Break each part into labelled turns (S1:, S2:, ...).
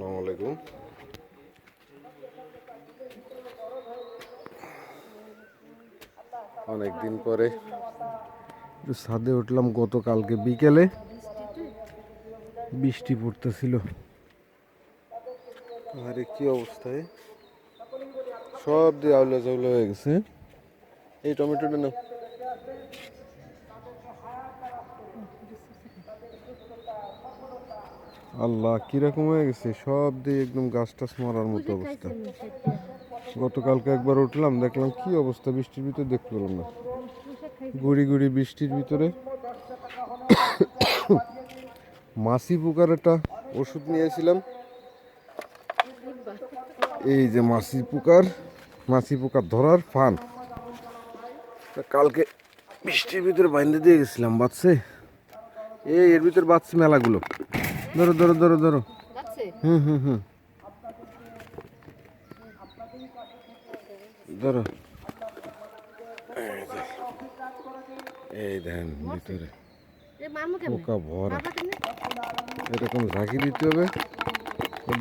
S1: আসসালামু আলাইকুম। অনেকদিন পরে একটু ছাদে উঠলাম। গতকালকে বিকেলে বৃষ্টি পড়তেছিল। আরে কি অবস্থায় সব দিয়ে আউলা চাউলা হয়ে গেছে। এই টমেটোটা না, আল্লাহ কিরকম হয়ে গেছে, সব দিয়ে একদম গাছ টাছ মারার মতো অবস্থা। গতকালকে একবার উঠলাম, দেখলাম কি অবস্থা, বৃষ্টির ভিতরে দেখতে পেলাম না, গুড়ি গুড়ি বৃষ্টির ভিতরে। মাছি পোকার একটা ওষুধ নিয়েছিলাম। এই যে মাছি পোকার ধরার ফান, কালকে বৃষ্টির ভিতরে বাইন্ধে দিয়ে গেছিলাম, বাচ্চে এর ভিতরে বাচ্চে মেলাগুলো। ধরো ধরো ধরো ধরো, হুম হুম হুম, ধরো। এই দেখেন ভিতরে পোকা ভরা, এরকম ঝাঁকি দিতে হবে,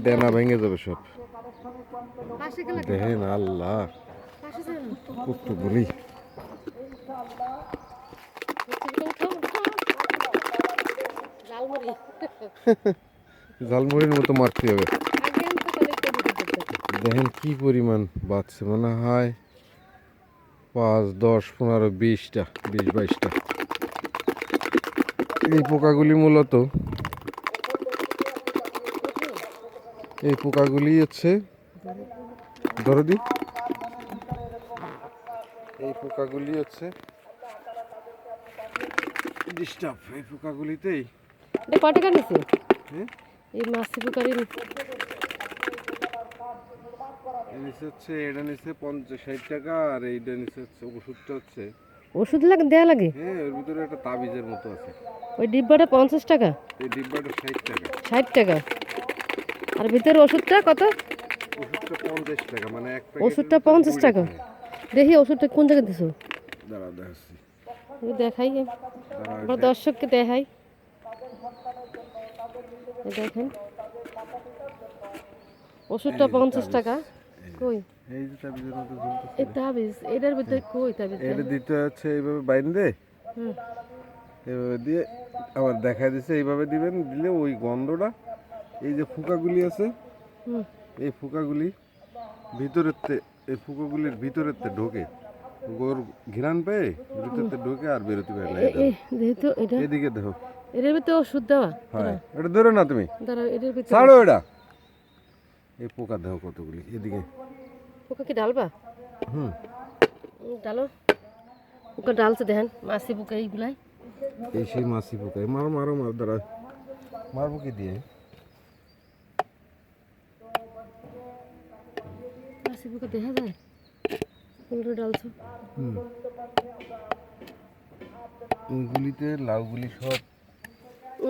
S1: ডেনা ভেঙে যাবে সব। দেখেন আল্লাহ কত বলি। ঝালমুড়ির মতো মারতে হবে। দেখেন কি পরিমাণ বাচ্চা, মনে হয় 5, 10, 15, 20টা, 20-22টা। এই পোকাগুলি মূলত হচ্ছে দরদি, এই পোকাগুলি হচ্ছে ডিস্টার্ব। এই পোকাগুলিতেই
S2: কয় টাকা নিছে এই মাছি পোকারি?
S1: হচ্ছে এটা নিচ্ছে 50-60 টাকা, আর এইটা নিচ্ছে হচ্ছে ওষুধটা হচ্ছে,
S2: ওষুধ লাগে দেয়া লাগে?
S1: হ্যাঁ, ওর ভিতরে একটা তাবিজের মতো আছে।
S2: ওই ডিব্বাটা 50 টাকা?
S1: এই ডিব্বাটা 60 টাকা।
S2: 60 টাকা? আর ভিতরে ওষুধটা কত?
S1: ওষুধটা 50 টাকা, মানে এক প্যাকেট।
S2: ওষুধটা 50 টাকা? দেখি ওষুধটা কোন জায়গায় দিছো।
S1: দাঁড়া দেখাচ্ছি,
S2: দেখাই, আবার দর্শককে দেখাই। দেখেন ওষুধটা 50 টাকা। কই
S1: এই যে তাবিজের মতো ঝুলতেছে,
S2: এই তাবিজ এটার ভিতরে? কই তাবিজ?
S1: এটা দিতে হচ্ছে এইভাবে বাইন্ধে, এইভাবে দিয়ে আবার দেখা দিচ্ছে এইভাবে দিবেন, দিলে ওই গন্ধটা, এই যে ফুকাগুলি আছে, এই ফুকাগুলি ভিতরেতে, এই ফুকাগুলির ভিতরেতে ঢোকে, গোর ঘিরান পেয়ে ভিতরেতে ঢোকে আর বেরোতে পারে না।
S2: যেহেতু এটা
S1: এদিকে দেখো,
S2: এটার ভিতরে ওষুধ দেওয়া।
S1: হ্যাঁ, এটা ধরো না তুমি,
S2: দাঁড়াও, এটার ভিতরে
S1: ছাড়ো এটা। এই পোকা দেখো কতগুলি, এদিকে।
S2: পোকা কি ডালবা? ডালো, পোকা ডালছে দেখেন, মাছি পোকা এইগুলাই।
S1: এই সেই মাছি পোকা, মারো মারো মারো, দাঁড়া মারবো কি দিয়ে?
S2: মাছি পোকা দেখা যায়, কোনটা ডালছো?
S1: এইগুলিতে লাউগুলি সব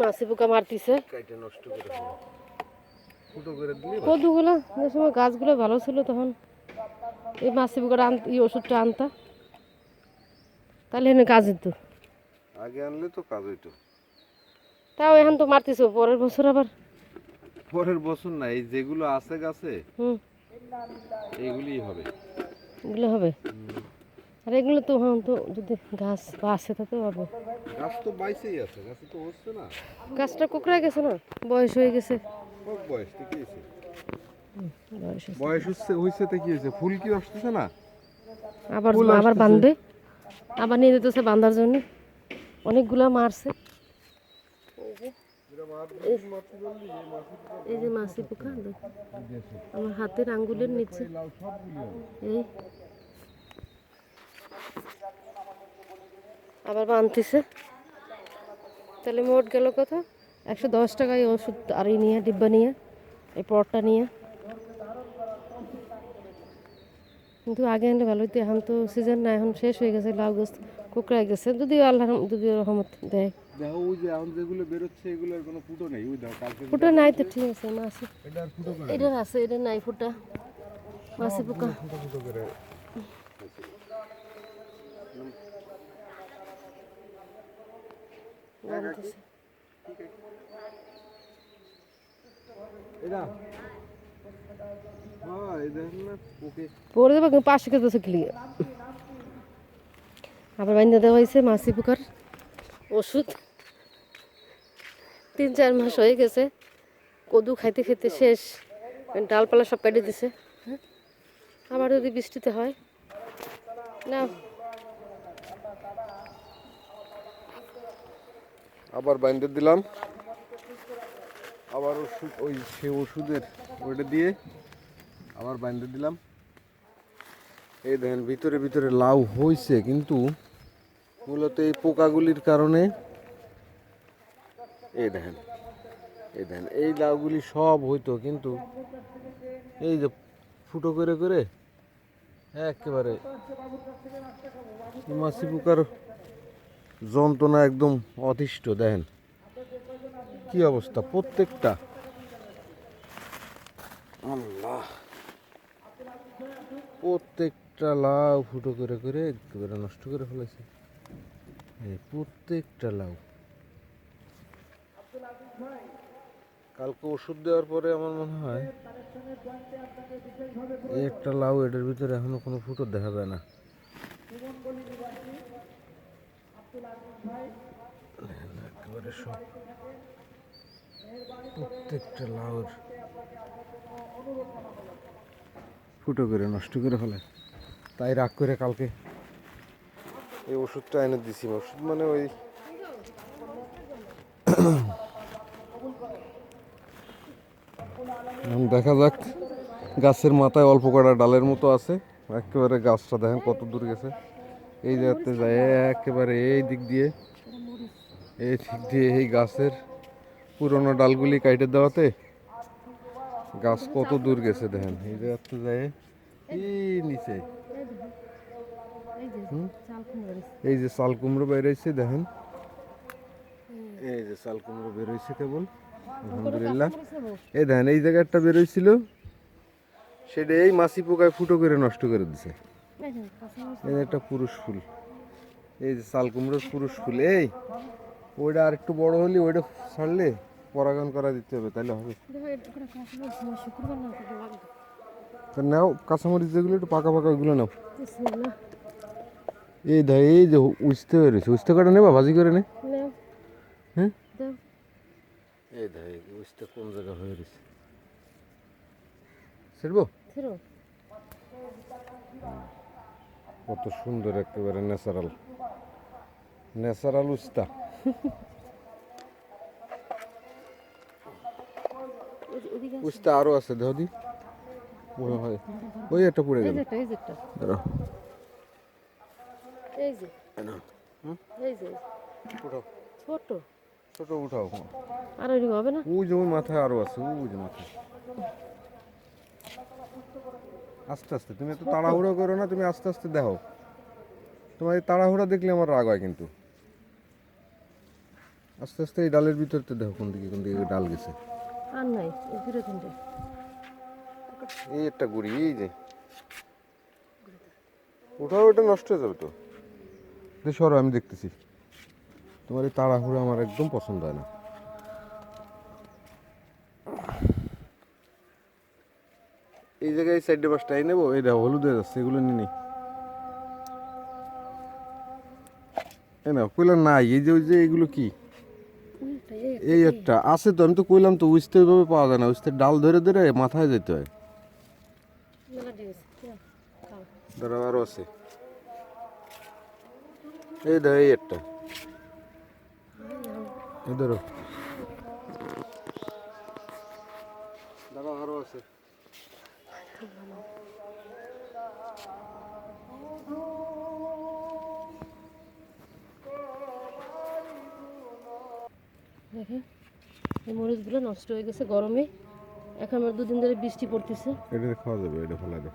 S2: মাছি পোকা মারতিছে,
S1: কাইটে নষ্ট করে ফেলে। ফুটো করে দিলে
S2: কদুগুলো যে সময় গাছগুলো ভালো ছিল তখন এই মাছি পোকাটা এই ওষুধটা আনতা, তাহলে এনে কাজ দিত।
S1: আগে আনলে তো কাজ হইতো।
S2: তাও এখন তো মারতিছো, পরের বছর আবার।
S1: পরের বছর না, এই যেগুলো আছে গাছে এইগুলিই হবে।
S2: এগুলো হবে, আর এগুলো তো এখন তো যদি গাছ বাঁচে তাতে হবে।
S1: গাছ তো বাইসেই আছে, গাছে তো হচ্ছে না।
S2: গাছটা কুকড়ে গেছে না, বয়স হয়ে গেছে।
S1: সব বয়স থেকে হয়েছে,
S2: বয়স হয়েছে।
S1: বয়স হচ্ছে তো কি হয়েছে, ফুল কি আসতেছে না,
S2: আবার আবার বাঁধবে, আবার নিয়ে যেতেছে বাঁধার জন্য। অনেকগুলা মারছে। এই যে মাছি পোকা আমার হাতের আঙ্গুলের নিচে, এই আবার বাঁধতেছে। তাহলে মোট গেল কত? 110 টাকায় ওষুধ, আর এই নিয়ে ডিব্বা নিয়ে, এই পটটা নিয়ে। কিন্তু আগে আনলে ভালো হইতো, এখন তো সিজন না, এখন শেষ হয়ে গেছে, লাউ গাছ কুকড়ায় গেছে। যদি আল্লাহ যদি রহমত দেয়।
S1: দেখো ওই যে এখন যেগুলো বেরোচ্ছে এগুলোর কোনো ফুটো নেই, ওই দেখো কালকে
S2: ফুটা নাই তো ঠিক আছে, মাছি
S1: এটার ফুটো করে,
S2: এটার আছে, এটা নাই ফুটা। মাছি পোকা
S1: ফুটো ফুটো করে।
S2: বাঁধতেছে।
S1: এটা হ্যাঁ এই দেখেন না ওকে
S2: পরে দেবো কিন্তু পাশে খেতে ক্লিয়ার। আবার বাইন্দা দেওয়া হয়েছে মাছি পোকার ওষুধ। 3-4 মাস হয়ে গেছে, কদু খাইতে খেতে শেষ, ডালপালা সব কেটে দিছে। হ্যাঁ, আবার যদি বৃষ্টিতে হয় না।
S1: আবার বাইন্দে দিলাম, আবার ওষুধ ওই সে ওষুধের ওইটা দিয়ে আবার বাইন্দে দিলাম। এই দেখেন ভিতরে ভিতরে লাউ হয়েছে, কিন্তু মূলত এই পোকাগুলির কারণে এই দেখেন এই লাউগুলি সব হইতো, কিন্তু এই যে ফুটো করে করে একেবারে মাছি পোকার যন্ত্রণা একদম অতিষ্ঠ। দেখেন কি অবস্থা প্রত্যেকটা। আল্লাহ, প্রত্যেকটা লাউ ফুটো করে করে একেবারে নষ্ট করে ফেলেছে। এই প্রত্যেকটা লাউ কালকে ওষুধ দেওয়ার পরে আমার মনে হয় এই একটা লাউ, এটার ভিতরে এখনো কোনো ফুটো দেখা যায় না। একেবারে সব প্রত্যেকটা লাউর ফুটো করে নষ্ট করে ফেলে। তাই রাগ করে কালকে এই ওষুধটা এনে দিছি। ওষুধ মানে ওই এখন দেখা যাক। গাছের মাথায় অল্প কটা ডালের মতো আছে, একেবারে গাছটা দেখেন কত দূর গেছে। এই জায়গাতে যায় একেবারে এই দিক দিয়ে এই গাছের পুরোনো ডালগুলি কাইটে দেওয়াতে গাছ কত দূর গেছে দেখেন। এই জায়গাতে যায় এই নিচে এই যে চাল কুমড়ো বেরোইছে দেখেন, এই যে চাল কুমড়ো বেরোইছে কেবল, আলহামদুলিল্লাহ। এই দেখেন এই জায়গাটা বেরোইছিল, সেটা এই মাছি পোকায় ফুটো করে নষ্ট করে দিছে। এই একটা পুরুষ ফুল, এই যে চাল কুমড়োর পুরুষ ফুল। এই ওইটা আর একটু বড় হলে ওইটা ছাড়লে পরাগায়ন করা দিতে হবে, তাহলে হবে। তা নাও কাঁচামরিচ যেগুলো একটু পাকা পাকা ওইগুলো নাও। এই দেখ এই যে উস্তে বেরোছে, উস্তে কটা নেবা ভাজি করে নে। হ্যাঁ এই দেখ উস্তে কোন জায়গা হয়ে রয়েছে, ছেড়বো। কত সুন্দর একেবারে ন্যাচারাল ন্যাচারাল উস্তা। উস্তা আরো আছে দেহ দি, মনে হয় ওই একটা পড়ে গেল। দাঁড়াও, উঠাও
S2: ছোট
S1: ছোট উঠাও।
S2: আর ওই হবে না,
S1: ওই যে ওই মাথায় আরো আছে, ওই যে মাথায়। আস্তে আস্তে, তুমি এত তাড়াহুড়ো করো না, তুমি আস্তে আস্তে দেখো। তোমার এই তাড়াহুড়া দেখলে আমার রাগ হয়, কিন্তু আস্তে আস্তে এই ডালের ভিতরতে দেখো কোন দিকে ডাল গেছে।
S2: আর নাই এই দুটো তিনটে।
S1: এই একটা গুড়ি, এই যে উঠাও, এটা নষ্ট হয়ে যাবে তো। সরো, আমি দেখতেছি। তোমার এই তাড়াহুড়ো আমার একদম পছন্দ হয় না। এই জায়গায় এই সাইডে বাসটাই নেবো। এই দেখো হলুদ হয়ে যাচ্ছে, এগুলো নিয়ে নিই। এই না কইলাম নাই, এই যে ওই যে এগুলো কি, এই একটা আছে তো। আমি তো কইলাম তো উস্তে ওইভাবে পাওয়া যায় না, উস্তে ডাল ধরে ধরে মাথায় যেতে হয়। দাঁড়াও আরো আছে, এই দেখো এই একটা, এই ধরো। দাঁড়াও আরো আছে।
S2: দেখেন এই মরিচগুলো নষ্ট হয়ে গেছে গরমে। এখন আমার 2 দিন ধরে বৃষ্টি পড়তেছে।
S1: এটা খাওয়া যাবে, এটা ফেলা দাও।